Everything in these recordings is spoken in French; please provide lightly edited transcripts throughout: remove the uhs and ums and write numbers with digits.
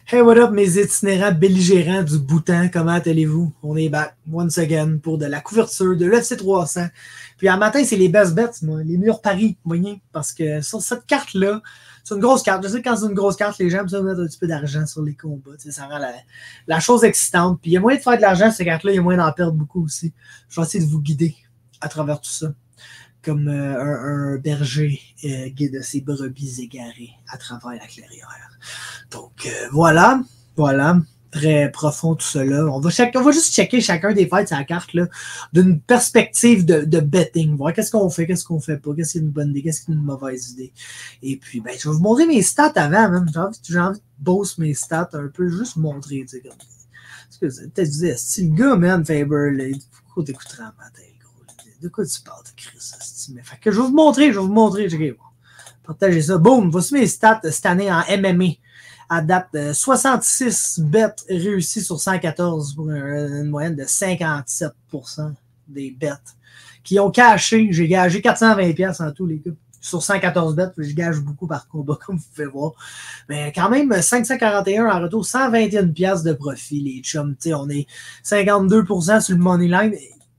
Hey, what up, mes itinérants belligérants du bouton, comment allez-vous? On est back once again pour de la couverture de l'UFC 300. Puis en matin, c'est les best bets, moi, les meilleurs paris, vous voyez, parce que sur cette carte-là, c'est une grosse carte. Je sais que quand c'est une grosse carte, les gens peuvent mettre un petit peu d'argent sur les combats. Ça rend la chose excitante. Puis il y a moyen de faire de l'argent sur ces cartes-là, il y a moyen d'en perdre beaucoup aussi. Je vais essayer de vous guider à travers tout ça. Comme un berger guide ses brebis égarées à travers la clairière. Donc voilà, très profond tout cela. On va juste checker chacun des fights à la carte là, d'une perspective de betting, voir qu'est-ce qu'on fait pas, qu'est-ce qui est une bonne idée, qu'est-ce qui est une mauvaise idée. Et puis, ben, je vais vous montrer mes stats avant, même. J'ai envie de boost mes stats un peu, juste vous montrer, tu sais, comme. Parce que peut-être vous dire, c'est le gars, man, Faber, là, pourquoi t'écouterais un matin? De quoi tu parles, Chris? Fait que je vais vous montrer. Okay, bon. Partagez ça. Boum, voici mes stats cette année en MMA. À date, 66 bets réussis sur 114 pour une moyenne de 57% des bets qui ont caché. J'ai gagé 420$ en tout, les gars. Sur 114 bets, je gage beaucoup par combat, comme vous pouvez voir. Mais quand même, 541 en retour, 121$ de profit, les chums. T'sais, on est 52% sur le money line.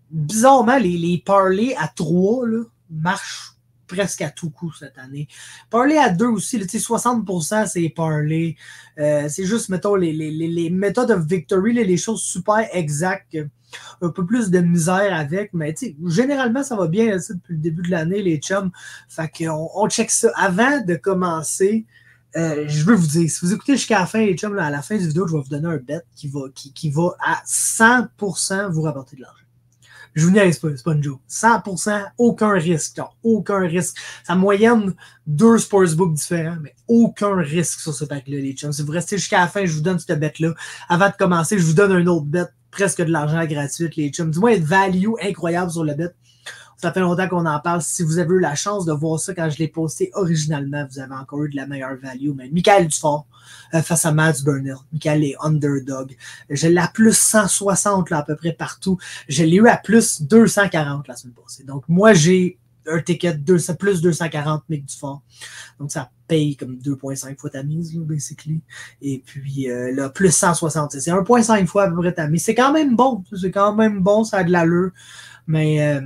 Bizarrement, les parlays à 3 là, marchent presque à tout coup cette année. Parlay à 2 aussi, là, 60% c'est parlay. C'est juste, mettons, les méthodes of victory, là, les choses super exactes. Un peu plus de misère avec, mais généralement, ça va bien là, depuis le début de l'année, les chums. Fait qu'on check ça. Avant de commencer, je veux vous dire, si vous écoutez jusqu'à la fin, les chums, là, à la fin du vidéo, je vais vous donner un bet qui va à 100% vous rapporter de l'argent. Je vous niaise pas, c'est pas une joke. 100%, aucun risque. Aucun risque. Ça moyenne 2 sportsbooks différents, mais aucun risque sur ce pack-là, les chums. Si vous restez jusqu'à la fin, je vous donne cette bet-là. Avant de commencer, je vous donne un autre bet, presque de l'argent gratuit, les chums. Du moins, il y a de value incroyable sur le bet. Ça fait longtemps qu'on en parle. Si vous avez eu la chance de voir ça quand je l'ai posté originalement, vous avez encore eu de la meilleure value. Mais Michael Dufort face à Mads Burnell. Michael est underdog. Je l'ai à plus 160 là, à peu près partout. Je l'ai eu à plus 240 la semaine passée. Donc moi, j'ai un ticket plus 240 Mick Dufort. Donc ça paye comme 2,5 fois ta mise, là, basically. Et puis là, plus 160. C'est 1,5 fois à peu près ta mise. C'est quand même bon. C'est quand même bon, ça a de l'allure. Mais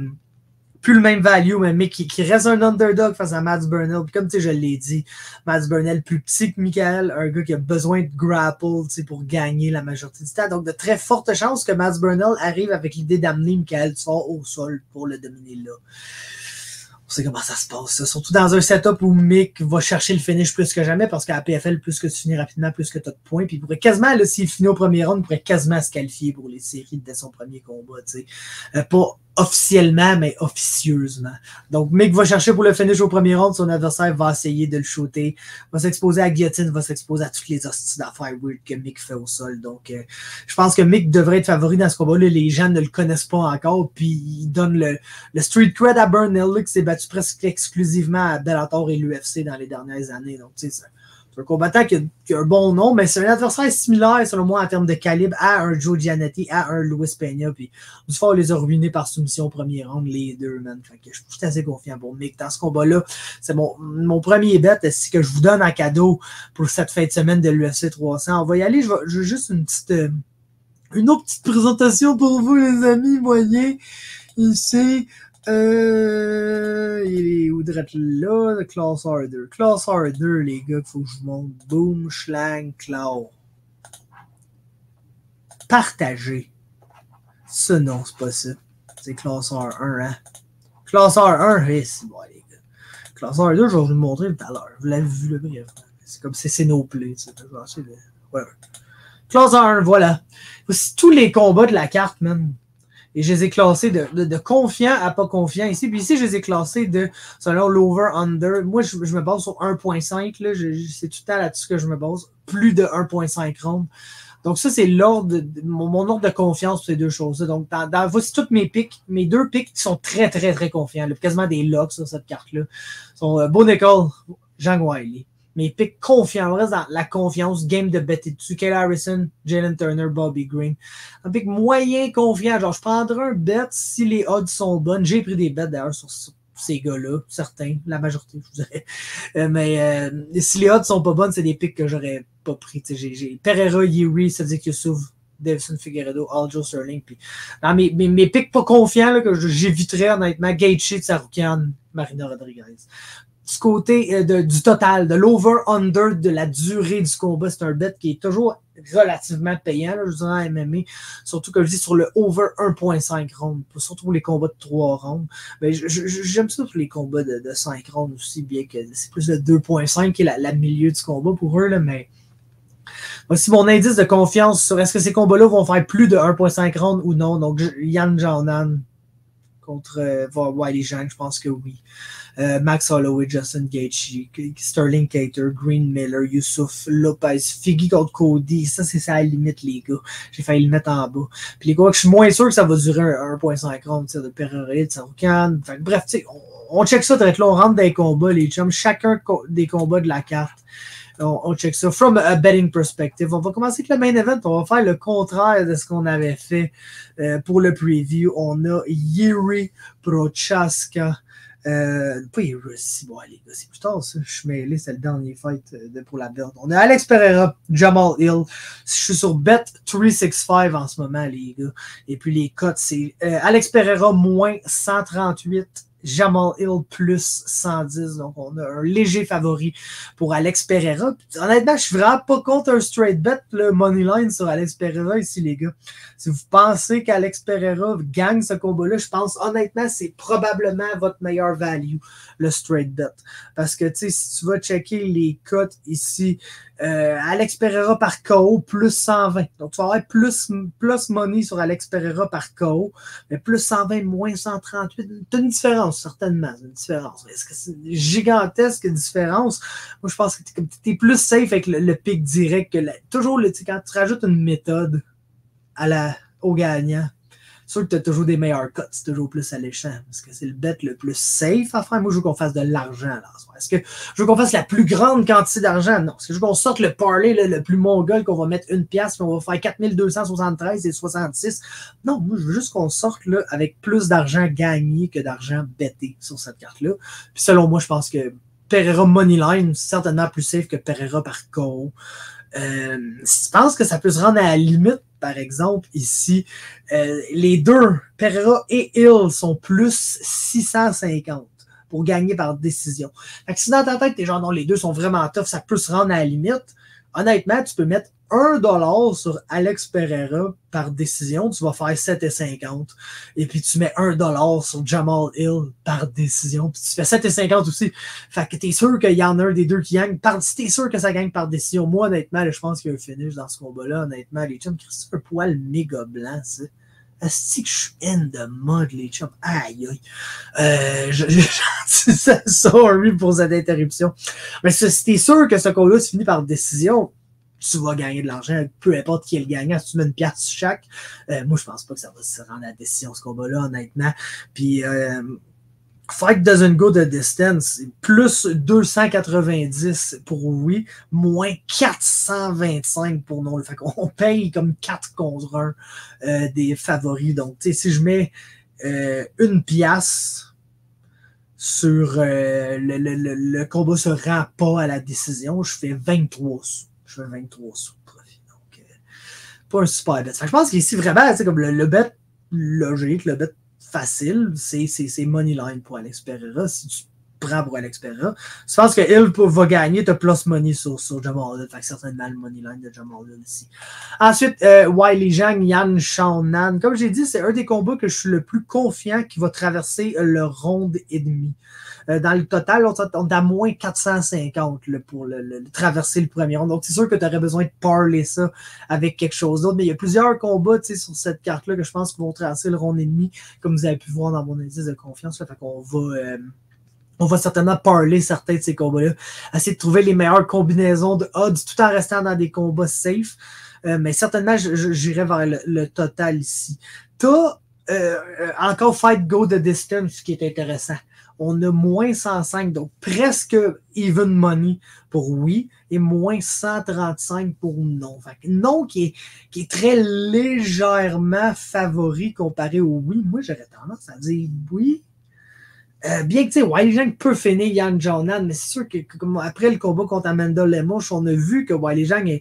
plus le même value, mais qui reste un underdog face à Mads Burnell. Puis comme je l'ai dit, Mads Burnell plus petit que Michael, un gars qui a besoin de grapple pour gagner la majorité du temps. Donc de très fortes chances que Mads Burnell arrive avec l'idée d'amener Michael Dufort au sol pour le dominer là. On sait comment ça se passe, ça. Surtout dans un setup où Mick va chercher le finish plus que jamais, parce qu'à la PFL, plus que tu finis rapidement, plus que tu as de points. Puis il pourrait quasiment, là, s'il finit au premier round, il pourrait quasiment se qualifier pour les séries dès son premier combat, tu sais. Pas officiellement, mais officieusement. Donc, Mick va chercher pour le finish au premier round, son adversaire va essayer de le shooter, va s'exposer à la guillotine, va s'exposer à toutes les hosties d'affaires weird que Mick fait au sol. Donc, je pense que Mick devrait être favori dans ce combat-là. Les gens ne le connaissent pas encore, puis il donne le street cred à Burnell, là, qui s'est battu presque exclusivement à Bellator et l'UFC dans les dernières années. Donc, tu sais, c'est un combattant qui a un bon nom, mais c'est un adversaire similaire, selon moi, en termes de calibre, à un Joe Giannetti, à un Luis Peña. Puis, du fort, les a ruinés par soumission au premier round, les deux, man. Fait que je suis assez confiant pour Mick. Dans ce combat-là, c'est mon premier bet, c'est que je vous donne en cadeau pour cette fin de semaine de l'UFC 300. On va y aller. Je veux juste une autre petite présentation pour vous, les amis, voyez. Ici, il est où d'être là? Class R2. Class R2, les gars, il faut que je vous montre. Boom, schlang, claw. Partager. Ça, non, c'est pas ça. C'est Class R1, hein? Class R1, hey, c'est bon, les gars. Class R2, je vais vous le montrer tout à l'heure. Vous l'avez vu, le bref. C'est comme c'est nos plays, tu sais. Whatever. Class R1, voilà. Voici tous les combats de la carte, man. Et je les ai classés de confiant à pas confiant ici. Puis ici, je les ai classés selon l'over-under. Moi, je me base sur 1.5. C'est tout le temps là-dessus que je me base. Plus de 1.5 rounds. Donc ça, c'est l'ordre mon ordre de confiance pour ces deux choses-là. Donc, voici tous mes picks. Mes deux picks qui sont très, très, très confiants. Là, quasiment des locks sur cette carte-là. Sont Bo Nickel, Jean Wiley. Mes picks confiants, on reste dans la confiance, game de better dessus. Kyle Harrison, Jalen Turner, Bobby Green. Un pick moyen confiant, genre je prendrai un bet si les odds sont bonnes. J'ai pris des bets d'ailleurs sur ces gars-là, certains, la majorité, je vous dirais. Mais si les odds sont pas bonnes, c'est des picks que j'aurais pas pris. J'ai Pereira, Yuri, Sadiq Youssouf, Davison Figueiredo, Aljo Sterling. Puis, dans mes pics pas confiants là, que j'éviterais honnêtement, Gaethje, Tsarukyan, Marina Rodriguez. Du côté du total, de l'over-under de la durée du combat, c'est un bet qui est toujours relativement payant, là, je dirais en MMA, surtout comme je dis sur le over 1.5 rounds, surtout pour les combats de 3 rounds. Mais j'aime ça pour les combats de 5 rounds aussi, bien que c'est plus le 2.5 qui est la milieu du combat pour eux, là, mais voici mon indice de confiance sur est-ce que ces combats-là vont faire plus de 1.5 rounds ou non. Donc, Yan Xiaonan contre Weili Zhang, je pense que oui. Max Holloway, Justin Gaethje, Sterling Cater, Green Miller, Youssouf, Lopez, Figgy contre Cody, ça c'est ça à la limite les gars. J'ai failli le mettre en bas. Puis les gars, je suis moins sûr que ça va durer un 1.5 round de Pereira, de Tsarukyan. Bref, tu sais, on check ça, là, on rentre dans les combats, les chums, chacun des combats de la carte. On check ça. From a betting perspective, on va commencer avec le main event. On va faire le contraire de ce qu'on avait fait pour le preview. On a Yuri Prochaska. Pas Yuri, c'est bon, les gars, c'est plus tard ça. Je suis mêlé, c'est le dernier fight pour la belt. On a Alex Pereira, Jamal Hill. Je suis sur Bet365 en ce moment, les gars. Et puis les cotes, c'est Alex Pereira moins 138. Jamal Hill plus 110. Donc, on a un léger favori pour Alex Pereira. Puis, honnêtement, je suis vraiment pas contre un straight bet, le money line sur Alex Pereira ici, les gars. Si vous pensez qu'Alex Pereira gagne ce combat-là, je pense honnêtement, c'est probablement votre meilleur value, le straight bet. Parce que, tu sais, si tu vas checker les cotes ici, Alex Pereira par KO plus 120. Donc, tu vas avoir plus money sur Alex Pereira par KO, mais plus 120, moins 138. Tu as une différence, certainement. Une différence. Est-ce que c'est une gigantesque différence? Moi, je pense que tu es plus safe avec le pic direct que toujours, quand tu rajoutes une méthode au gagnant, sûr que tu as toujours des meilleurs cuts, c'est toujours plus alléchant, parce que c'est le bet le plus safe à faire. Moi, je veux qu'on fasse de l'argent. Là. Est-ce que je veux qu'on fasse la plus grande quantité d'argent? Non. Est-ce que je veux qu'on sorte le parlay là, le plus mongol, qu'on va mettre une pièce, puis on va faire 4273 et 66? Non, moi, je veux juste qu'on sorte là, avec plus d'argent gagné que d'argent betté sur cette carte-là. Puis selon moi, je pense que Pereira Moneyline, c'est certainement plus safe que Pereira par KO. Si tu penses que ça peut se rendre à la limite, par exemple, ici, les deux, Pereira et Hill, sont plus 650 pour gagner par décision. Fait que si dans ta tête, t'es genre, non, les deux sont vraiment tough, ça peut se rendre à la limite, honnêtement, tu peux mettre $1 sur Alex Pereira par décision, tu vas faire 7,50. Et puis tu mets $1 sur Jamal Hill par décision, puis tu fais 7,50 aussi. Fait que t'es sûr qu'il y en a un des deux qui gagne. Si t'es sûr que ça gagne par décision, moi, honnêtement, là, je pense qu'il y a un finish dans ce combat-là. Honnêtement, les chums, c'est un poil méga blanc, ça. Est-ce que je suis in the mud, les chums? Aïe, aïe. Sorry pour cette interruption. Mais si t'es sûr que ce combat-là se finit par décision, tu vas gagner de l'argent, peu importe qui est le gagnant, si tu mets une pièce sur chaque. Moi, je pense pas que ça va se rendre à la décision, ce combat-là, honnêtement. Puis, Fight doesn't go the distance. Plus 290 pour oui, moins 425 pour non. Fait qu'on paye comme 4 contre 1 des favoris. Donc, tu sais, si je mets une pièce sur le combat se rend pas à la décision, je fais 23 sous. Je fais 23 sous de profit. Donc, pas un super bet. Je pense qu'ici, vraiment, comme le bet logique, le bet facile, c'est Moneyline pour Alex Pereira. Si tu prends pour Alex Pereira, je pense que Hill va gagner, tu as plus money sur Jamal Hill. Fait que certainement le Moneyline de Jamal Hill ici. Ensuite, Weili Zhang, Yan Xiaonan. Comme j'ai dit, c'est un des combats que je suis le plus confiant qui va traverser le round et demi. Dans le total, on est à moins 450 là, pour traverser le premier round. Donc, c'est sûr que tu aurais besoin de parler ça avec quelque chose d'autre. Mais il y a plusieurs combats sur cette carte-là que je pense qu'ils vont traverser le round et demi, comme vous avez pu voir dans mon indice de confiance. Là. Fait qu'on va certainement parler certains de ces combats-là. Essayer de trouver les meilleures combinaisons de odds tout en restant dans des combats safe. Mais certainement, j'irai vers le total ici. T'as encore Fight Go the Distance qui est intéressant. On a moins 105, donc presque even money pour oui, et moins 135 pour non. Fait que non qui est très légèrement favori comparé au oui. Moi, j'aurais tendance à dire oui. Bien que, tu sais, Wiley Zhang peut finir Yang Jianan, mais c'est sûr que comme après le combat contre Amanda Lemos, on a vu que Wiley Zhang, elle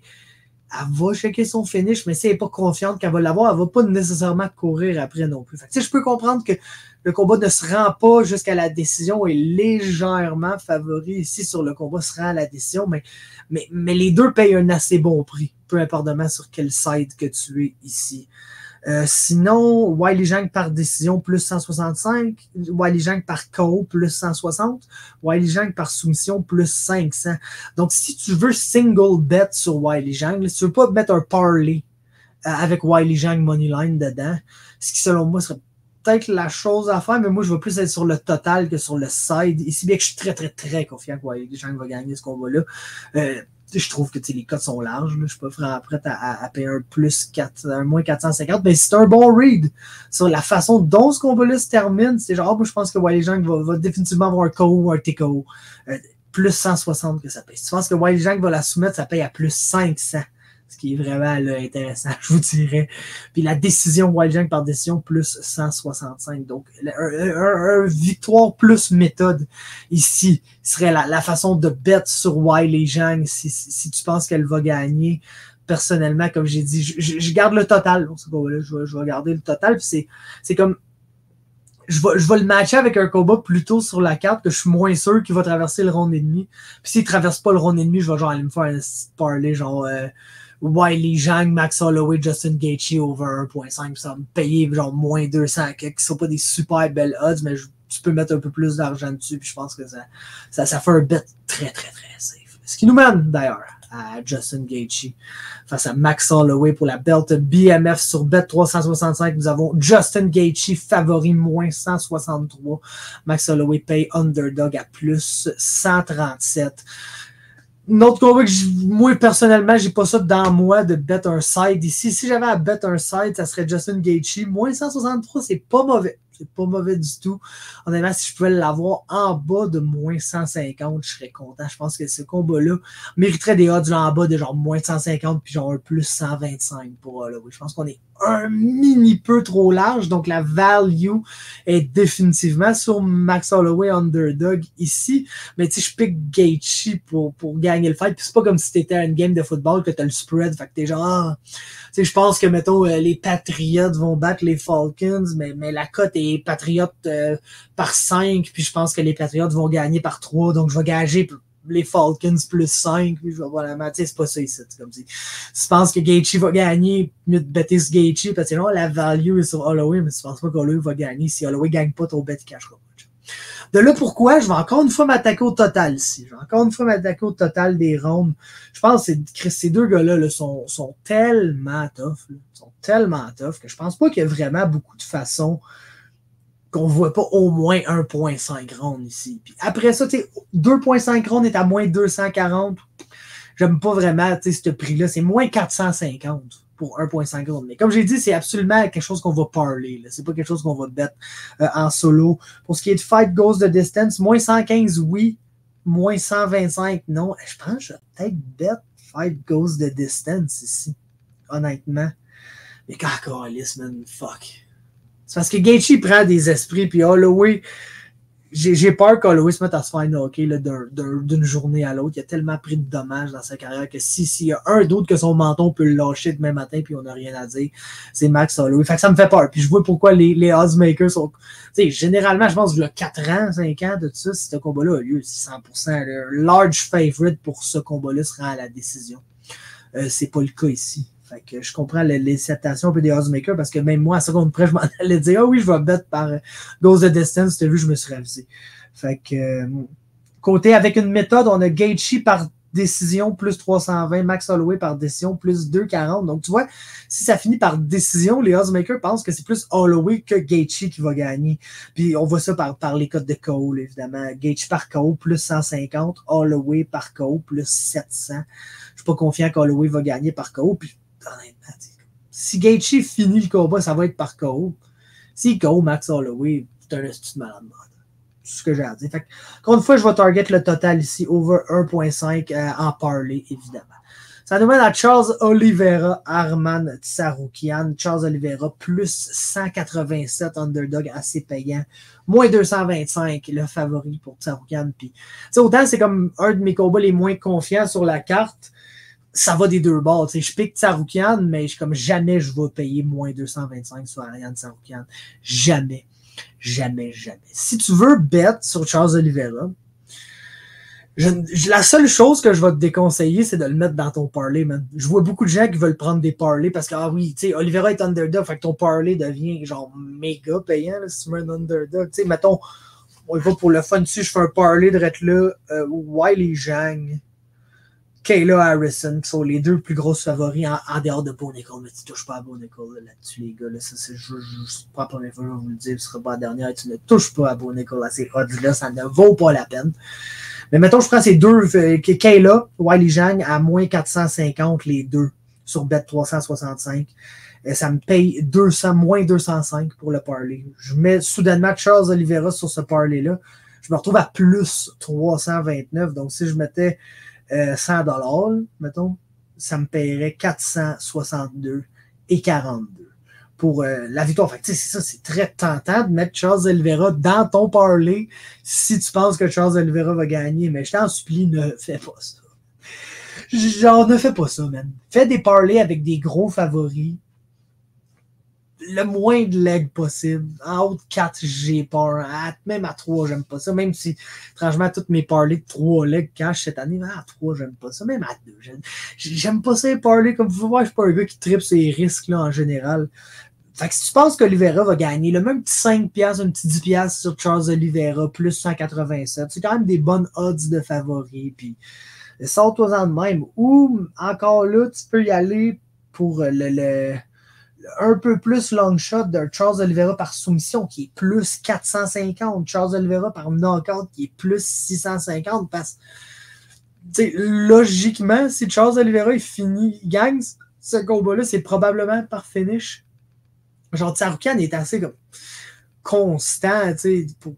va checker son finish, mais si elle n'est pas confiante qu'elle va l'avoir, elle ne va pas nécessairement courir après non plus. Fait que, je peux comprendre que le combat ne se rend pas jusqu'à la décision, est légèrement favori ici sur le combat se rend à la décision, mais les deux payent un assez bon prix, peu importe sur quel side que tu es ici. Sinon, Wiley Zhang par décision plus 165, Wiley Zhang par KO plus 160, Wiley Zhang par soumission plus 500. Donc, si tu veux single bet sur Wiley Zhang, si tu veux pas mettre un parlay avec Wiley Zhang Moneyline dedans, ce qui selon moi serait peut-être la chose à faire, mais moi je vais plus être sur le total que sur le side. Ici, bien que je suis très très très confiant que Wiley Zhang va gagner ce combat-là. Je trouve que les cotes sont larges. Là. Je suis pas vraiment prêt à payer un moins 450. Mais c'est un bon read sur la façon dont ce combat-là se termine. C'est genre, moi je pense que Wiley Zhang va définitivement avoir un KO ou un TKO. Plus 160 que ça paye. Si tu penses que Wiley Zhang va la soumettre, ça paye à plus 500. Ce qui est vraiment là, intéressant, je vous dirais. Puis la décision Wiley Zhang par décision, plus 165. Donc, un victoire plus méthode ici serait la façon de bet sur Wiley Zhang si tu penses qu'elle va gagner. Personnellement, comme j'ai dit, je garde le total. Donc, je vais garder le total. Puis c'est comme... Je vais le matcher avec un combat plutôt sur la carte que je suis moins sûr qu'il va traverser le round et demi. Puis s'il traverse pas le round et demi, je vais genre aller me faire un parlay genre... Wiley Zhang, Max Holloway, Justin Gaethje over 1.5, ça va me payer genre moins 200, qui sont pas des super belles odds, mais tu peux mettre un peu plus d'argent dessus, puis je pense que ça fait un bet très très très safe. Ce qui nous mène d'ailleurs à Justin Gaethje face à Max Holloway pour la belt BMF sur bet 365. Nous avons Justin Gaethje favori moins 163. Max Holloway paye underdog à plus 137. Un autre combat que moi, personnellement, j'ai pas ça dans moi de bet un side ici. Si j'avais à bet un side, ça serait Justin Gaethje. Moins 163, c'est pas mauvais. C'est pas mauvais du tout. Honnêtement, si je pouvais l'avoir en bas de moins 150, je serais content. Je pense que ce combat-là mériterait des odds là en bas de genre moins 150 puis genre un plus 125 pour Holloway. Je pense qu'on est un mini peu trop large. Donc, la value est définitivement sur Max Holloway underdog ici. Mais tu sais, je pique Gaethje pour gagner le fight. Puis c'est pas comme si t'étais à une game de football que t'as le spread. Fait que t'es genre... Tu sais, je pense que, mettons, les Patriots vont battre les Falcons, mais la cote est Patriots par 5, puis je pense que les Patriots vont gagner par 3, donc je vais gager les Falcons plus 5, puis je vais vraiment, tu sais, c'est pas ça ici, comme si tu penses que Gaethje va gagner, mieux de better ce Gaethje, parce que non, la value est sur Holloway, mais tu penses pas qu'Holloway va gagner. Si Holloway gagne pas, ton bet il cachera pas. De là, pourquoi? Je vais encore une fois m'attaquer au total ici. Je vais encore une fois m'attaquer au total des rounds. Je pense que ces deux gars-là là, sont tellement tough. Là, sont tellement tough que je pense pas qu'il y a vraiment beaucoup de façons qu'on voit pas au moins 1.5 rounds ici. Puis après ça, 2.5 rounds est à moins 240. J'aime pas vraiment ce prix-là. C'est moins 450 pour 1.5 rounds. Mais comme j'ai dit, c'est absolument quelque chose qu'on va parler. C'est pas quelque chose qu'on va bet en solo. Pour ce qui est de Fight Goes the Distance, moins 115, oui. Moins 125, non. Je pense que je vais peut-être bet Fight Goes the Distance ici. Honnêtement. Mais calice, man, fuck. C'est parce que Gaethje prend des esprits, puis Holloway... J'ai peur qu'Holloway se mette à se faire knocker d'une journée à l'autre. Il a tellement pris de dommages dans sa carrière que s'il y a un d'autre que son menton peut le lâcher demain matin puis on n'a rien à dire, c'est Max Holloway. Fait que ça me fait peur. Puis je vois pourquoi les oddsmakers sont... Tu sais, généralement, je pense qu'il y a 4 ans, 5 ans de tout ça, si ce combat-là a lieu, c'est 100%. Le large favorite pour ce combat-là sera à la décision. C'est pas le cas ici. Fait que je comprends l'hésitation un peu des oddsmakers parce que même moi, à seconde près, je m'en allais dire « Ah oui, je vais bet par Goes the Distance. » Tu as vu, je me suis ravisé. Fait que côté avec une méthode, on a Gaethje par décision plus 320, Max Holloway par décision plus 240. Donc tu vois, si ça finit par décision, les oddsmakers pensent que c'est plus Holloway que Gaethje qui va gagner. Puis on voit ça par les codes de KO, là, évidemment. Gaethje par KO plus 150, Holloway par KO plus 700. Je suis pas confiant qu'Holloway va gagner par KO. Puis honnêtement, si Gaethje finit le combat, ça va être par KO. Si KO Max Holloway, c'est un astuce de malade. C'est ce que j'ai à dire. Fait que, encore une fois, je vais target le total ici, over 1.5 en parlay, évidemment. Ça nous mène à Charles Oliveira, Arman Tsarukyan. Charles Oliveira, plus 187 underdog assez payant. Moins 225, le favori pour Tsarukyan. Puis, autant c'est comme un de mes combats les moins confiants sur la carte. Ça va des deux bords. Je pique Tsarukyan, mais comme jamais je vais payer moins 225 sur Ariane Tsarukyan. Jamais. Jamais, jamais. Si tu veux bet sur Charles Oliveira, la seule chose que je vais te déconseiller, c'est de le mettre dans ton parlay, man. Je vois beaucoup de gens qui veulent prendre des parlays parce que, ah oui, tu sais, Oliveira est underdog, fait que ton parlay devient genre méga payant, là, si tu mets un underdog. Tu sais, mettons, on y va pour le fun, si je fais un parlay de là, Wiley Zhang, Kayla Harrison, qui sont les deux plus grosses favoris en dehors de Bo Nickal, mais tu touches pas à Bo Nickal là-dessus, les gars. Là, ça, c'est pas la première fois que je vais vous le dire, ce sera pas la dernière. Tu ne touches pas à Bo Nickal à ces odds-là, ça ne vaut pas la peine. Mais mettons, je prends ces deux, Kayla, Wiley Zhang, à moins 450, les deux, sur Bet 365. Ça me paye moins 205 pour le parlay. Je mets soudainement Charles Oliveira sur ce parlay-là. Je me retrouve à plus 329. Donc, si je mettais 100$, mettons, ça me paierait 462 et 42 pour la victoire. Fait que, c'est ça, c'est très tentant de mettre Charles Oliveira dans ton parlay si tu penses que Charles Oliveira va gagner. Mais je t'en supplie, ne fais pas ça. Genre, ne fais pas ça, man. Fais des parlays avec des gros favoris. Le moins de legs possible. En haut de 4, j'ai peur. Même à 3, j'aime pas ça. Même si, franchement, toutes mes parlays de 3 legs cash cette année, à 3, j'aime pas ça. Même à 2, j'aime pas ça les parlays. Comme vous voyez, je suis pas un gars qui tripe ces risques là en général. Fait que si tu penses qu'Oliveira va gagner, le même petit 5$, un petit 10$ sur Charles Oliveira, plus 187, c'est quand même des bonnes odds de favoris. Puis, sors-toi-en de même. Ou, encore là, tu peux y aller pour un peu plus long shot de Charles Oliveira par soumission, qui est plus 450. Charles Oliveira par knockout, qui est plus 650. Parce que, logiquement, si Charles Oliveira il gagne ce combat-là, c'est probablement par finish. Genre, Tsarukyan est assez comme constant, tu sais, pour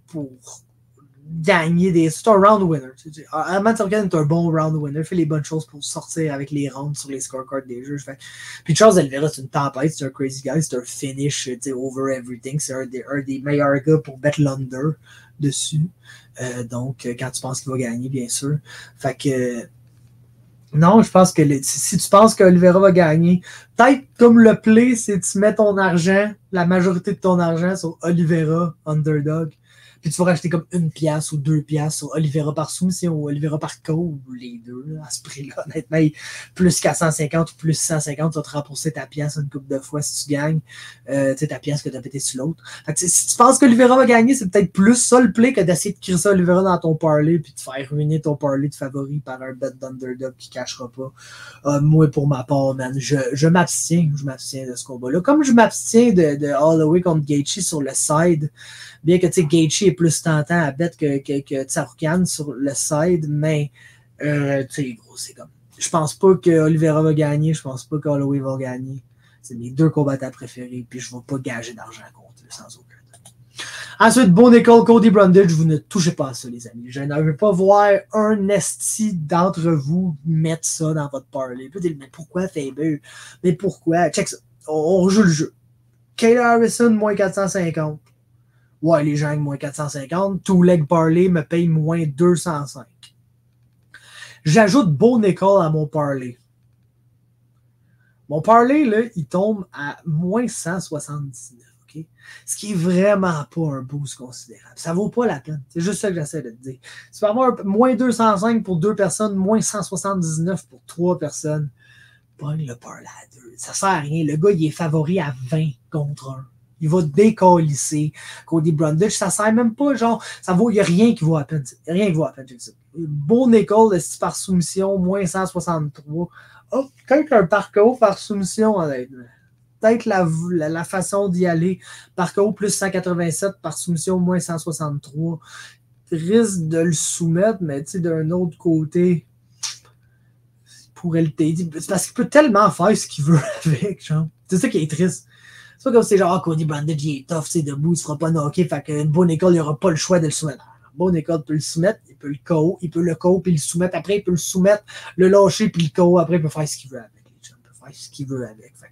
gagner des... C'est un round winner. Arman Tsarukyan est un bon round winner. Il fait les bonnes choses pour sortir avec les rounds sur les scorecards des jeux. Puis Charles Oliveira, c'est une tempête, c'est un crazy guy, c'est un finish, tu sais, over everything. C'est un des meilleurs gars pour bet l'under dessus. Donc, quand tu penses qu'il va gagner, bien sûr. Fait que... Non, je pense que si tu penses qu'Oliveira va gagner, peut-être comme le play, c'est tu mets ton argent, la majorité de ton argent sur Oliveira, underdog, puis tu vas racheter comme 1$ ou 2$ sur Oliveira par soumission ou Oliveira par KO, ou les deux, là, à ce prix-là, honnêtement, plus 450 ou plus 150, tu vas te rembourser ta pièce une couple de fois si tu gagnes, tu sais, ta pièce que tu as pété sur l'autre. Si tu penses qu'Oliveira va gagner, c'est peut-être plus ça le play que d'essayer de crisser Oliveira dans ton parlay puis de faire ruiner ton parlay de favori par un bet d'underdog qui ne cachera pas. Moi, pour ma part, man, je m'abstiens de ce combat-là. Comme je m'abstiens de Holloway contre Gaethje sur le side, bien que, tu sais, Gaethje est plus tentant à bet que Tsarukyan sur le side, mais, tu sais, gros, c'est comme... Je pense pas que Oliveira va gagner, je pense pas que Holloway va gagner. C'est mes deux combattants préférés, puis je vais pas gager d'argent contre eux, sans aucun doute. Ensuite, Bo Nickal, Cody Brundage, vous ne touchez pas à ça, les amis. Je ne veux pas voir un esti d'entre vous mettre ça dans votre parlay. Mais pourquoi, Faber? Mais pourquoi? Check ça. On rejoue le jeu. Kayla Harrison, moins 450. Ouais, les gens, moins 450. Two leg parlay me paye moins 205. J'ajoute Bo Nickal à mon parlay. Mon parlay, là, il tombe à moins 179. Okay? Ce qui est vraiment pas un boost considérable. Ça vaut pas la peine. C'est juste ça que j'essaie de te dire. Tu peux avoir moins 205 pour 2 personnes, moins 179 pour 3 personnes. Pogne le parlay à 2. Ça sert à rien. Le gars, il est favori à 20 contre 1. Il va décalisser Cody Brundage. Ça sert même pas, genre, ça vaut, il n'y a rien qui vaut à peine. Rien qui vaut à peine. Bo Nickal, par soumission, moins 163. Oh, peut-être un parcours par soumission, honnêtement. Peut-être la façon d'y aller. Parcours plus 187, par soumission, moins 163. Risque de le soumettre, mais tu sais, d'un autre côté, il pourrait le t'aider. C'est parce qu'il peut tellement faire ce qu'il veut avec, genre. C'est ça qui est triste. C'est pas comme si c'est genre, Cody Brundage, il est tough, c'est debout, il se fera pas knocker, fait que Bo Nickal, il aura pas le choix de le soumettre. Bon école peut le soumettre, il peut le KO, puis le soumettre après, il peut le soumettre, le lâcher, puis le KO après, il peut faire ce qu'il veut avec. Il peut faire ce qu'il veut avec. Fait.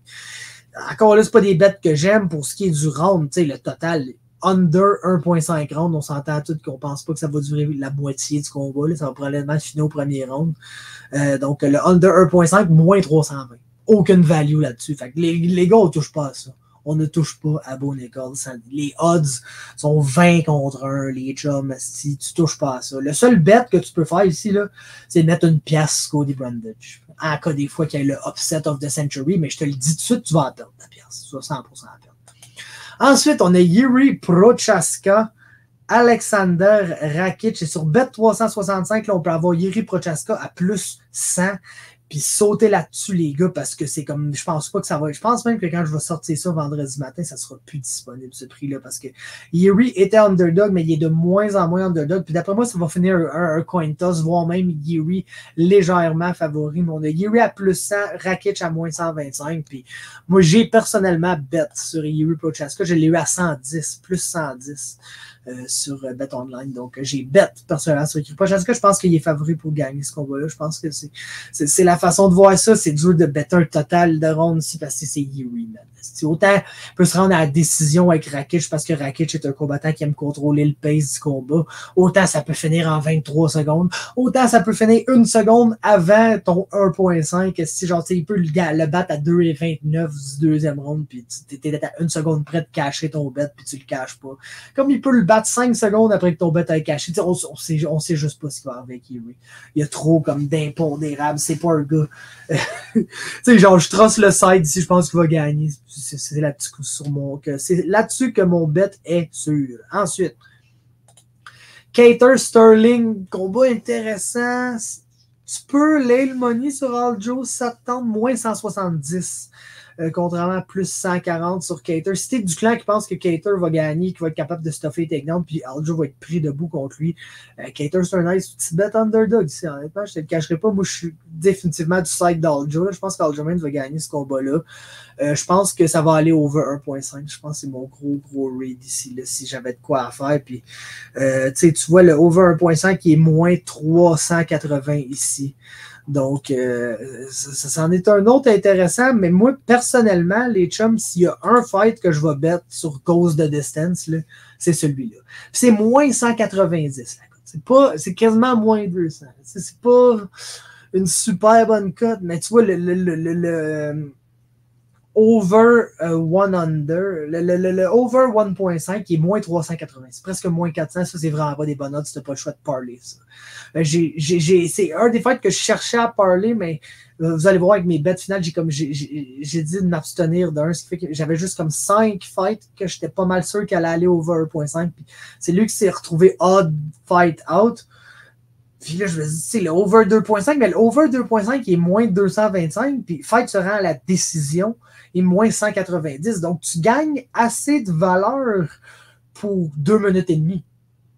Encore là, c'est pas des bêtes que j'aime pour ce qui est du round, tu sais, le total. Under 1.5 round, on s'entend tout qu'on pense pas que ça va durer la moitié du combat. Là, ça va probablement finir au premier round. Donc, le under 1.5, moins 320. Aucune value là-dessus. Fait que les gars, on touche pas à ça. On ne touche pas à Bone Eagle. Les odds sont 20 contre 1, les chums. Si tu touches pas à ça. Le seul bet que tu peux faire ici, là, c'est de mettre une pièce Cody Brundage. En cas des fois qu'il y a le upset of the century, mais je te le dis tout de suite, tu vas en perdre ta pièce. Tu vas 100% en perdre. Ensuite, on a Yuri Prochaska, Alexander Rakic. Et sur Bet365, là, on peut avoir Yuri Prochaska à plus 100. Puis sauter là-dessus, les gars, parce que c'est comme, je pense pas que ça va. Je pense même que quand je vais sortir ça vendredi matin, ça sera plus disponible, ce prix-là, parce que Yuri était underdog, mais il est de moins en moins underdog. Puis d'après moi, ça va finir un coin toss, voire même Yuri légèrement favori. Mais on a Yuri à plus 100, Rakic à moins 125. Puis moi, j'ai personnellement bet sur Yuri Prochaska. Je l'ai eu à 110, plus 110. Sur Bet Online. Donc, j'ai bet personnellement sur Yuri Prochaska. Je pense qu'il est favori pour gagner ce combat-là. Je pense que c'est la façon de voir ça. C'est dur de better un total de ronde ici parce que c'est Yuri, man. Autant il peut se rendre à la décision avec Rakic parce que Rakic est un combattant qui aime contrôler le pace du combat. Autant ça peut finir en 23 secondes. Autant ça peut finir une seconde avant ton 1.5. Si genre, il peut le battre à 2,29 du deuxième round puis tu es à une seconde près de cacher ton bet puis tu le caches pas. Comme il peut le battre 5 secondes après que ton bet a caché. On sait juste pas ce qu'il va avec Yuri. Il y a trop comme d'impondérables. C'est pas un gars. Tu sais, genre, je trace le side ici, je pense qu'il va gagner. C'est là-dessus que mon bet est sûr. Ensuite, Cater Sterling, combat intéressant. Tu peux lay le money sur Aljo, ça te tente moins 170. Contrairement à plus 140 sur Cater. Si t'es du clan qui pense que Cater va gagner, qui va être capable de stuffer les takedowns, puis Aljo va être pris debout contre lui, Cater c'est un nice petit bet underdog ici. Honnêtement, je te le cacherai pas. Moi, je suis définitivement du side d'Aljo. Je pense qu'Aljamain va gagner ce combat-là. Je pense que ça va aller over 1.5. Je pense que c'est mon gros raid ici, là, si j'avais de quoi à faire. Puis, tu vois, le over 1.5 qui est moins 380 ici. Donc, ça en est un autre intéressant, mais moi, personnellement, les chums, s'il y a un fight que je vais bet sur cause de distance, c'est celui-là. C'est moins 190. C'est quasiment moins 200. C'est pas une super bonne cote, mais tu vois, le over one under, le over 1.5 qui est moins 380. C'est presque moins 400. Ça, c'est vraiment pas des bonnes notes. Tu n'as pas le choix de parler, ça. C'est un des fights que je cherchais à parler, mais vous allez voir avec mes bets finales, j'ai dit de m'abstenir d'un, ce qui fait que j'avais juste comme 5 fights que j'étais pas mal sûr qu'elle allait aller over 1.5. C'est lui qui s'est retrouvé odd fight out. Puis là, je me dis, c'est le over 2.5, mais le over 2.5 est moins 225, puis fight se rend à la décision, est moins 190. Donc, tu gagnes assez de valeur pour 2 minutes et demie.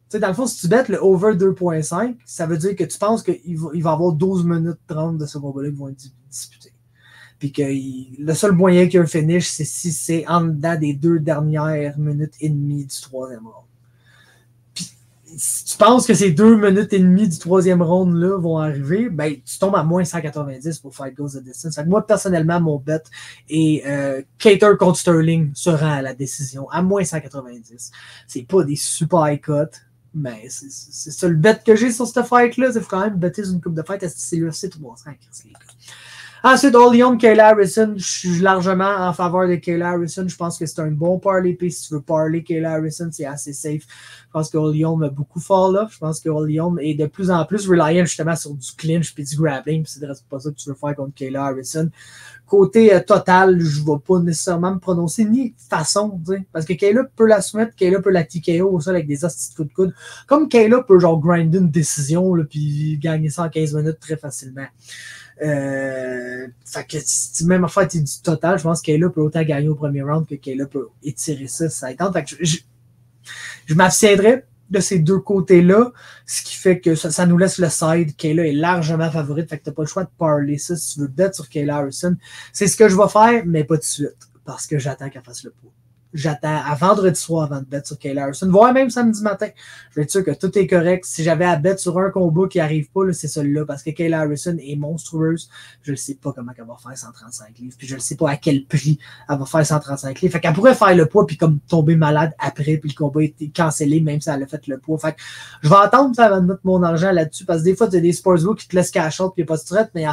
Tu sais, dans le fond, si tu bêtes le over 2.5, ça veut dire que tu penses qu'il va y avoir 12 minutes 30 de ce combat-là qui vont être disputés. Puis que le seul moyen qu'il y a un finish, c'est si c'est en dedans des 2 dernières minutes et demie du 3e round. Puis, si tu penses que ces 2 minutes et demie du 3e round-là vont arriver, ben, tu tombes à moins 190 pour Fight Goes the Distance. Fait que moi, personnellement, mon bet est Cater contre Sterling se rend à la décision à moins 190. C'est pas des super high cuts. Mais c'est ça le bet que j'ai sur cette fight-là. Il faut quand même better une coupe de fight. C'est l'UFC 300, les gars. Ensuite, Oleon, Kayla Harrison. Je suis largement en faveur de Kayla Harrison. Je pense que c'est un bon parlay. Puis si tu veux parler Kayla Harrison, c'est assez safe. Je pense que Oleon a beaucoup fall off. Je pense que Oleon est de plus en plus reliant justement sur du clinch puis du grappling. Puis c'est pas ça que tu veux faire contre Kayla Harrison. Côté total, je ne vais pas nécessairement me prononcer ni façon, parce que Kayla peut la soumettre, Kayla peut la TKO au sol avec des hosties de coups de coude. Comme Kayla peut genre grinder une décision là, puis gagner ça en 15 minutes très facilement. Fait que même en fait du total, je pense que Kayla peut autant gagner au premier round que Kayla peut étirer ça si ça étend. Fait que je m'abstiendrai de ces deux côtés-là, ce qui fait que ça nous laisse le side. Kayla est largement favorite, fait que t'as pas le choix de parler ça si tu veux bet sur Kayla Harrison. C'est ce que je vais faire, mais pas de suite, parce que j'attends qu'elle fasse le poids. j'attends à vendredi soir avant de bet sur Kyle Harrison, voire même samedi matin. Je vais être sûr que tout est correct. Si j'avais à bet sur un combat qui n'arrive pas, c'est celui-là, parce que Kyle Harrison est monstrueuse. Je ne sais pas comment elle va faire 135 livres, puis je ne sais pas à quel prix elle va faire 135 livres. Fait qu'elle pourrait faire le poids, puis comme tomber malade après, puis le combat été cancellé, même si elle a fait le poidd. Fait que je vais attendre ça avant de mettre mon argent là-dessus, parce que des fois, tu as des sportsbooks qui te laissent cash out, puis il n'y a pas de threat, mais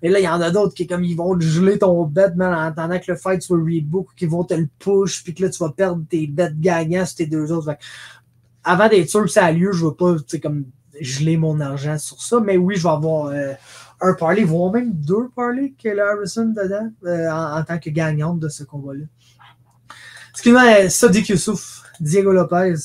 là, il y en a d'autres qui, comme ils vont geler ton bet, man, en attendant que le fight soit rebook, qui vont te le push, puis que là, tu vas perdre tes bets gagnants sur tes deux autres. Fait que, avant d'être sûr que ça a lieu, je ne vais pas, tu sais, comme geler mon argent sur ça, mais oui, je vais avoir un parlay, voire même deux parlays, Kyle Harrison dedans, en tant que gagnante de ce combat-là. Excuse-moi, Sodiq Youssouf, Diego Lopez.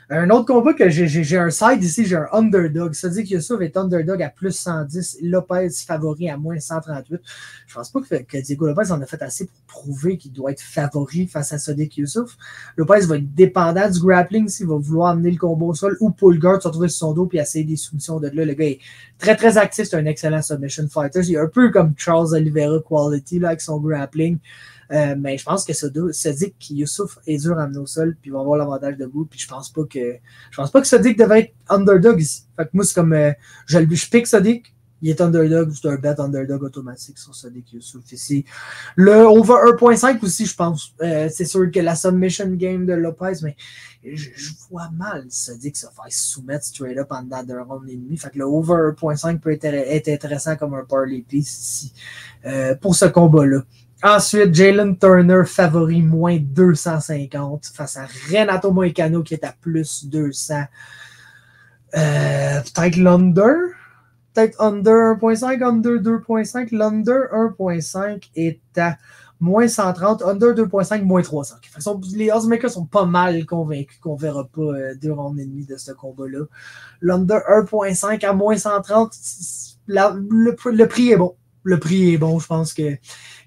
Un autre combat que j'ai un side ici, j'ai un underdog. Sodiq Youssouf est underdog à plus 110, Lopez favori à moins 138. Je pense pas que Diego Lopez en a fait assez pour prouver qu'il doit être favori face à Sodiq Youssouf. Lopez va être dépendant du grappling s'il va vouloir amener le combo au sol ou pull guard, se retrouver sur son dos puis essayer des soumissions de là. Le gars est très très actif, c'est un excellent submission fighter. Il est un peu comme Charles Oliveira quality là, avec son grappling. Mais je pense que Sodiq Youssouf est dur à amener au sol, puis il va avoir l'avantage debout, puis je pense pas que Sodiq devrait être underdog ici. Fait que moi, c'est comme je pique Sodiq, il est underdog, c'est un bet underdog automatique sur Sodiq Youssouf ici. Le over 1.5 aussi, je pense. C'est sûr que la submission game de Lopez, mais je vois mal Sodiq se faire soumettre straight up en dedans d'un round et demi. Fait que le over 1.5 peut être intéressant comme un parlay piece ici pour ce combat-là. Ensuite, Jalen Turner, favori, moins 250 face à Renato Moicano qui est à plus 200. Peut-être l'under? Peut-être under 1.5, under 2.5. L'under 1.5 est à moins 130, under 2.5, moins 300. Les oddsmakers sont pas mal convaincus qu'on verra pas deux rounds et demi de ce combat-là. L'under 1.5 à moins 130, le prix est bon. Le prix est bon, je pense qu'ils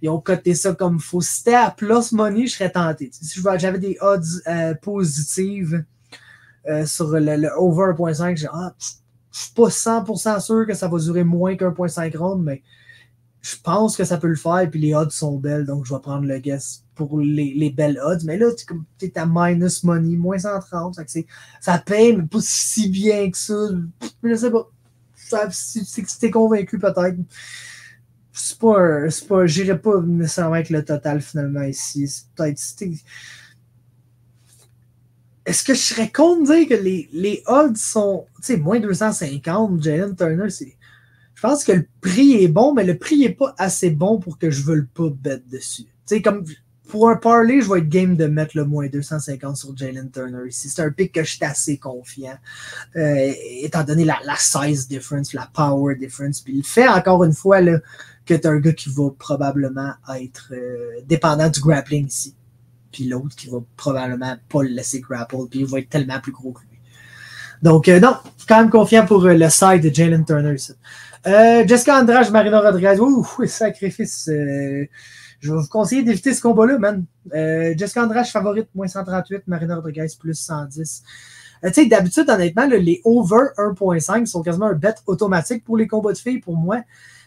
ont coté ça comme il faut. Si c'était à plus money, je serais tenté. Si j'avais des odds positives sur le over 1.5, je suis pas 100% sûr que ça va durer moins qu'1.5 round, mais je pense que ça peut le faire, puis les odds sont belles, donc je vais prendre le guess pour les belles odds. Mais là, t'es à minus money, moins 130, ça paye, mais pas si bien que ça. Je sais pas. Si t'es convaincu, peut-être. J'irais pas nécessairement avec le total finalement ici. C'est peut-être. Est-ce que je serais con de dire que les odds sont moins 250, Jalen Turner, je pense que le prix est bon, mais le prix n'est pas assez bon pour que je veuille pas bet dessus. Comme pour un parlay, je vais être game de mettre le moins 250 sur Jalen Turner ici. C'est un pick que je suis assez confiant, étant donné la size difference, la power difference. Puis le fait, encore une fois, là, que tu as un gars qui va probablement être dépendant du grappling ici. Puis l'autre qui va probablement pas le laisser grapple, puis il va être tellement plus gros que lui. Donc, non, je suis quand même confiant pour le side de Jalen Turner ici. Jessica Andrade, Marina Rodriguez. Ouh, sacrifice. Je vais vous conseiller d'éviter ce combat-là, man. Jessica Andrade, favorite, moins 138. Marina Rodriguez, plus 110. Tu sais, d'habitude, honnêtement, là, les over 1.5 sont quasiment un bet automatique pour les combats de filles, pour moi.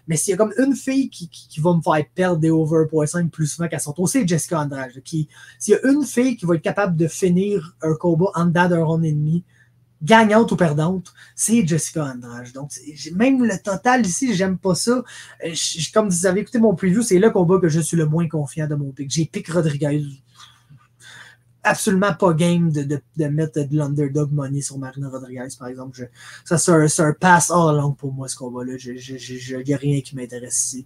Mais s'il y a comme une fille qui va me faire perdre des over 1.5 plus souvent qu'elle sont, c'est Jessica Andrade. S'il y a une fille qui va être capable de finir un combat en dedans d'un round et demi, gagnante ou perdante, c'est Jessica Andrade. Donc, même le total ici, j'aime pas ça. Comme vous avez écouté mon preview, c'est le combat que je suis le moins confiant de mon pick. J'ai pick Rodriguez. Absolument pas game de mettre de l'underdog money sur Marina Rodriguez, par exemple. C'est un pass all along pour moi, ce combat-là. Il n'y a rien qui m'intéresse ici.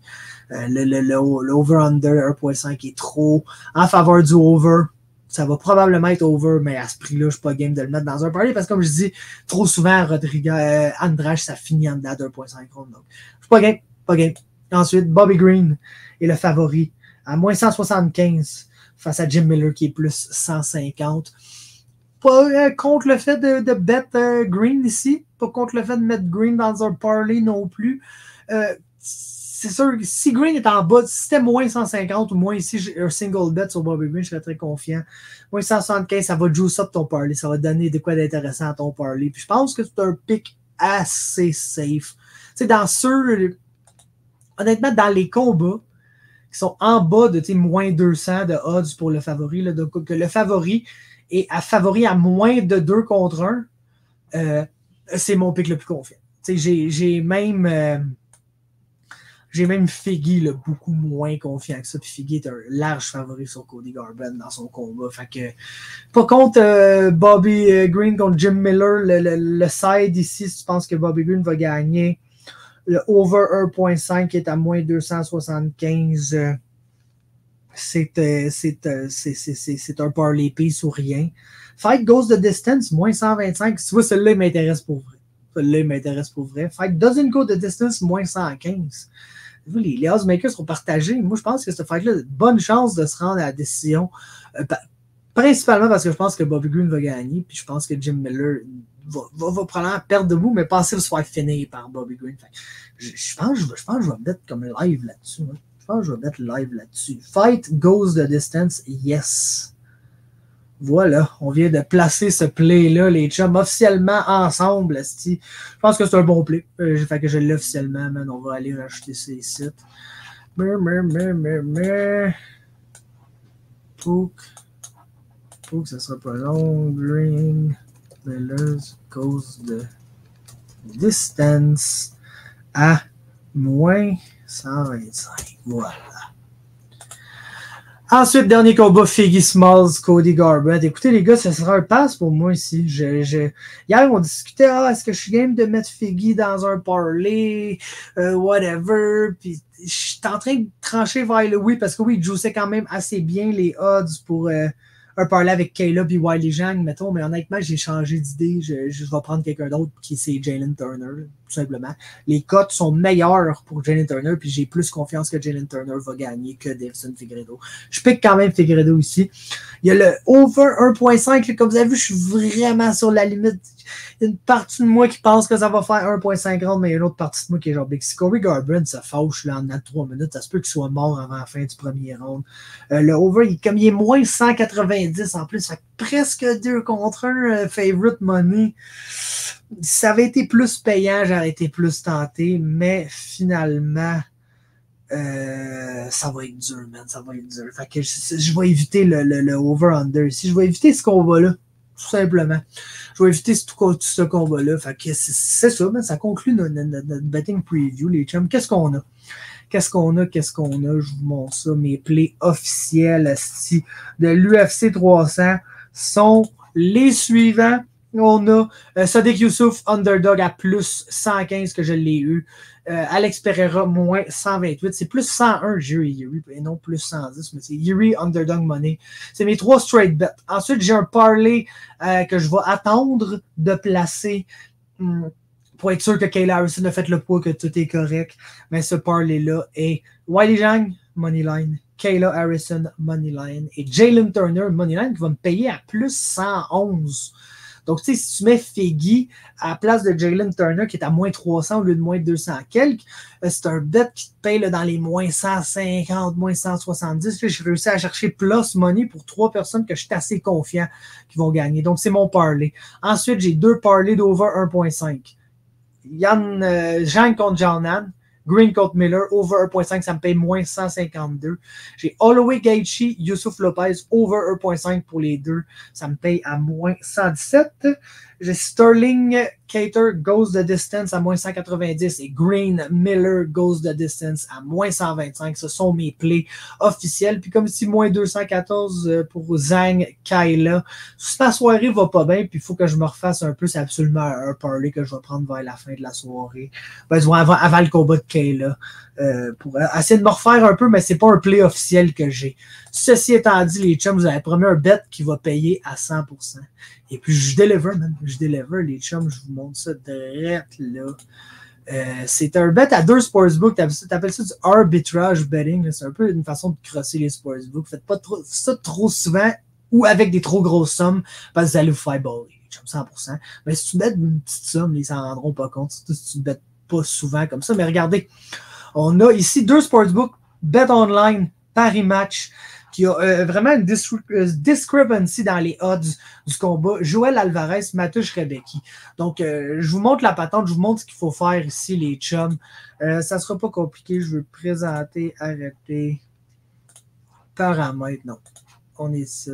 Le over-under 1.5 est trop en faveur du over. Ça va probablement être over, mais à ce prix-là, je ne suis pas game de le mettre dans un parlay parce que, comme je dis, trop souvent, Andrade, ça finit en dedans d'1.5 round. Donc, je suis pas game. Ensuite, Bobby Green est le favori à moins 175 face à Jim Miller qui est plus 150. Pas contre le fait de bet Green ici, pas contre le fait de mettre Green dans un parlay non plus. C'est sûr que si Green est en bas, si c'était moins 150 ou moins ici, j'ai un single bet sur Bobby Green, je serais très confiant. Moins 175, ça va juice up ton parlay, ça va donner de quoi d'intéressant à ton parlay. Puis je pense que c'est un pick assez safe. Tu sais, honnêtement, dans les combats, qui sont en bas de moins 200 de odds pour le favori. Là, donc, que le favori est favori à moins de 2 contre 1, c'est mon pick le plus confiant. J'ai même Figgy là, beaucoup moins confiant que ça. Puis Figgy est un large favori sur Cody Garbrandt dans son combat. Fait que, pas contre Bobby Green contre Jim Miller, le side ici, si tu penses que Bobby Green va gagner, le over 1.5 est à moins 275. C'est un parlay piece ou rien. Fight goes the distance, moins 125. Tu vois, celui-là, il m'intéresse pour vrai. Fight doesn't go the distance, moins 115. Les oddsmakers seront partagés. Moi, je pense que ce fight-là a de bonnes chances de se rendre à la décision. Principalement parce que je pense que Bobby Green va gagner. Puis je pense que Jim Miller va probablement perdre debout, mais passer le soir fini par Bobby Green. Je pense que je vais mettre comme live là-dessus. Hein. Je pense que je vais mettre live là-dessus. Fight goes the distance, yes. Voilà, on vient de placer ce play-là, les chums, officiellement ensemble. Je pense que c'est un bon play. Fait que je l'ai officiellement, man. On va aller rajouter ces sites. Pour que ça sera pas long. Green Millers goes the distance à moins 125. Voilà. Ensuite, dernier combat, Figgy Smalls, Cody Garbrandt. Écoutez, les gars, ça sera un pass pour moi ici. Hier, on discutait, est-ce que je suis game de mettre Figgy dans un parlay, whatever. Puis, je suis en train de trancher vers le oui, parce que oui, il jouait quand même assez bien les odds pour un parlay avec Kayla puis Wiley Zhang, mettons. Mais honnêtement, j'ai changé d'idée. Je vais prendre quelqu'un d'autre qui c'est Jalen Turner, tout simplement. Les cotes sont meilleures pour Jalen Turner, puis j'ai plus confiance que Jalen Turner va gagner que Deiveson Figueiredo. Je pique quand même Figueiredo ici. Il y a le over 1.5, comme vous avez vu, je suis vraiment sur la limite. Il y a une partie de moi qui pense que ça va faire 1.50, mais il y a une autre partie de moi qui est genre big. Si Cody Garbrandt se fâche là, en 3 minutes, ça se peut qu'il soit mort avant la fin du premier round. Le over, comme il est moins 190 en plus, ça fait presque 2 contre 1 favorite money. Ça avait été plus payant, j'aurais été plus tenté, mais finalement, ça va être dur, man. Ça va être dur. Fait que je vais éviter le over-under ici. Je vais éviter ce combat-là, tout simplement. Je vais éviter tout ce combat-là. Fait que c'est ça, man. Ça conclut notre betting preview, les chums. Qu'est-ce qu'on a? Je vous montre ça. Mes plays officiels de l'UFC 300 sont les suivants. On a Sodiq Youssouf, underdog à plus 115 que je l'ai eu. Alex Pereira, moins 128. C'est plus 101, j'ai eu Yuri, et non plus 110, mais c'est Yuri, underdog money. C'est mes 3 straight bets. Ensuite, j'ai un parlay que je vais attendre de placer pour être sûr que Kayla Harrison a fait le poids, que tout est correct. Mais ce parlay-là est Wiley Zhang, moneyline. Kayla Harrison, moneyline. Et Jalen Turner, moneyline, qui va me payer à plus 111. Donc, tu sais, si tu mets Figgy à la place de Jalen Turner, qui est à moins 300 au lieu de moins 200 quelques, c'est un bet qui te paye là, dans les moins 150, moins 170. J'ai réussi à chercher plus money pour 3 personnes que je suis assez confiant qui vont gagner. Donc, c'est mon parlay. Ensuite, j'ai 2 parlays d'over 1.5. Zhang contre Jalnan, Green contre Miller, over 1.5, ça me paye moins 152. J'ai Holloway Gaethje, Youssouf Lopez, over 1.5 pour les deux, ça me paye à moins 117. J'ai Sterling Cater goes the distance à moins 190 et Green Miller goes the distance à moins 125. Ce sont mes plays officiels. Puis comme ici, moins 214 pour Zhang Kayla. Si ma soirée va pas bien, puis il faut que je me refasse un peu, c'est absolument un parlay que je vais prendre vers la fin de la soirée. Ben, avant le combat de Kayla. Pour essayer de me refaire un peu, mais c'est pas un play officiel que j'ai. Ceci étant dit, les chums, vous avez promis un bet qui va payer à 100%. Et puis, je deliver, man. Je deliver, les chums. Je vous montre ça direct là. C'est un bet à 2 sportsbooks. T'appelles ça du arbitrage betting. C'est un peu une façon de crosser les sportsbooks. Faites pas ça trop souvent ou avec des trop grosses sommes parce que vous allez vous faire baller, les chums, 100%. Mais si tu bets une petite somme, ils s'en rendront pas compte. Surtout si tu ne bets pas souvent comme ça. Mais regardez, on a ici 2 sportsbooks, Bet Online, Paris Match, qui a vraiment une discrepancy dans les odds du combat. Joël Alvarez, Mateusz Rebecki. Donc, je vous montre la patente, je vous montre ce qu'il faut faire ici, les chums. Ça ne sera pas compliqué, je veux présenter, arrêter. paramètres. Non. On est ici.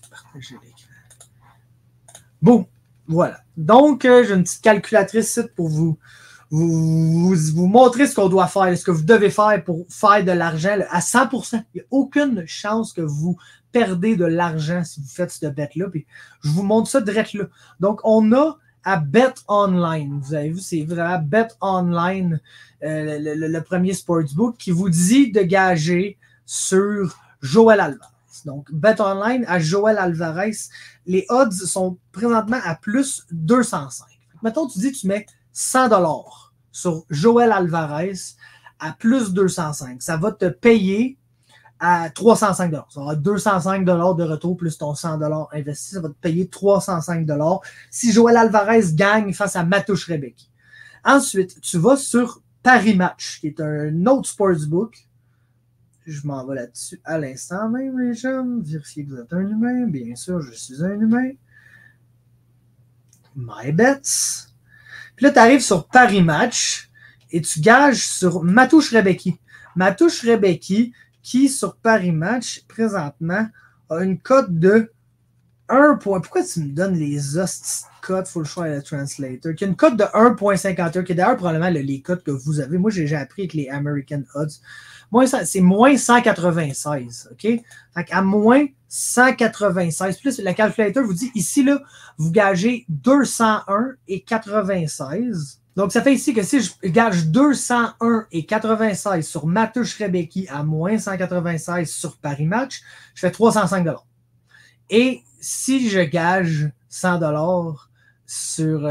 Partager l'écran. Bon. Voilà. Donc, j'ai une petite calculatrice ici pour vous montrer ce qu'on doit faire, ce que vous devez faire pour faire de l'argent à 100%. Il n'y a aucune chance que vous perdez de l'argent si vous faites cette bet-là. Puis je vous montre ça direct là. Donc, on a à Bet Online. Vous avez vu, c'est vraiment Bet Online, le premier sportsbook qui vous dit de gager sur Joël Alvarez. Donc, Bet Online à Joël Alvarez, les odds sont présentement à plus 205. Mettons, tu dis que tu mets 100$ sur Joël Alvarez à plus 205. Ça va te payer à 305$. Ça va être 205$ de retour plus ton 100$ investi. Ça va te payer 305$ si Joël Alvarez gagne face à Matoush Rebecki. Ensuite, tu vas sur Paris Match, qui est un autre sportsbook. Je m'en vais là-dessus à l'instant même, les gens. Vérifiez que vous êtes un humain. Bien sûr, je suis un humain. My Bets. Puis là, tu arrives sur Paris Match et tu gages sur Matoush Rebecki. Matoush Rebecki, qui sur Paris Match, présentement, a une cote de 1 point. Pourquoi tu me donnes les hosties de cotes? Faut le choix à la translator. Qui a une cote de 1.51, qui est d'ailleurs probablement les cotes que vous avez. Moi, j'ai appris avec les American Odds. C'est moins 196, OK? Fait qu'à moins 196, plus la calculator vous dit ici, là, vous gagez 201,96. Donc, ça fait ici que si je gage 201,96 sur Matoush Rebecki à moins 196 sur Paris Match, je fais 305$. Et si je gage 100$ sur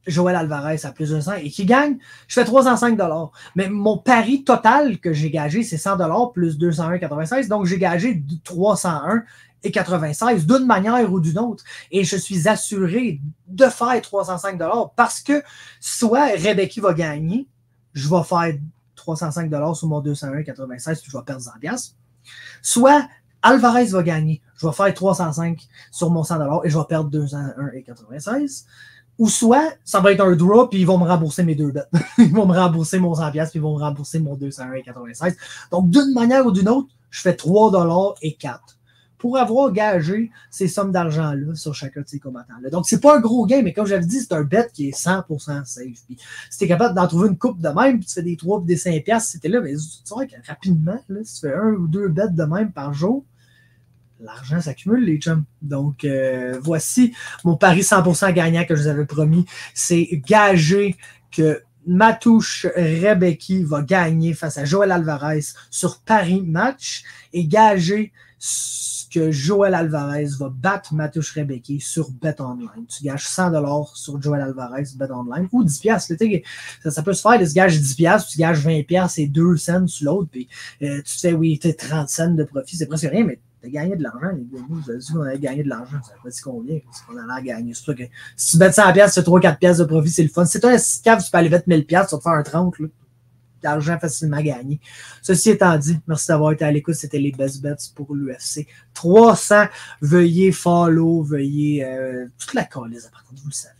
Joël Alvarez à plus de 100 et qui gagne, je fais 305$. Mais mon pari total que j'ai gagé, c'est 100$ plus 201,96. Donc, j'ai gagé 301,96 d'une manière ou d'une autre. Et je suis assuré de faire 305$ parce que soit Rebecki va gagner, je vais faire 305$ sur mon 201,96 puis je vais perdre 100$. Soit Alvarez va gagner, je vais faire 305 sur mon 100$ et je vais perdre 201,96. Ou soit, ça va être un draw, puis ils vont me rembourser mes deux bêtes. Ils vont me rembourser mon 100$, puis ils vont me rembourser mon 201,96. Donc, d'une manière ou d'une autre, je fais 3$ et 4 pour avoir gagé ces sommes d'argent-là sur chacun de ces combattants-là. Donc, c'est pas un gros gain, mais comme j'avais dit, c'est un bet qui est 100% safe. Puis, si t'es capable d'en trouver une coupe de même, puis tu fais des 3 et des 5$, si t'es là, mais tu vois que rapidement, là, si tu fais 1 ou 2 bêtes de même par jour, l'argent s'accumule, les chums. Donc, voici mon pari 100% gagnant que je vous avais promis. C'est gager que Matoush Rebecki va gagner face à Joël Alvarez sur Paris Match et gager que Joël Alvarez va battre Matoush Rebecki sur Bet Online. Tu gages 100$ sur Joël Alvarez, Bet Online, ou 10$. Ça peut se faire, tu gages 10$, tu gages 20$ et 2 cents sur l'autre, puis tu fais, oui, 30 cents de profit, c'est presque rien, mais tu as gagné de l'argent, les gars. Nous, vous avez dit qu'on allait gagner de l'argent, ça ne pas dit combien, c'est qu'on allait gagner. C'est sûr que si tu bets 100$, tu fais 3-4$ de profit, c'est le fun. Si tu as un cave, tu peux aller mettre 1000$, tu vas te faire un 30$, là. D'argent facilement gagné. Ceci étant dit, merci d'avoir été à l'écoute. C'était les best bets pour l'UFC 300. Veuillez follow, veuillez toute la calice, par contre, vous le savez.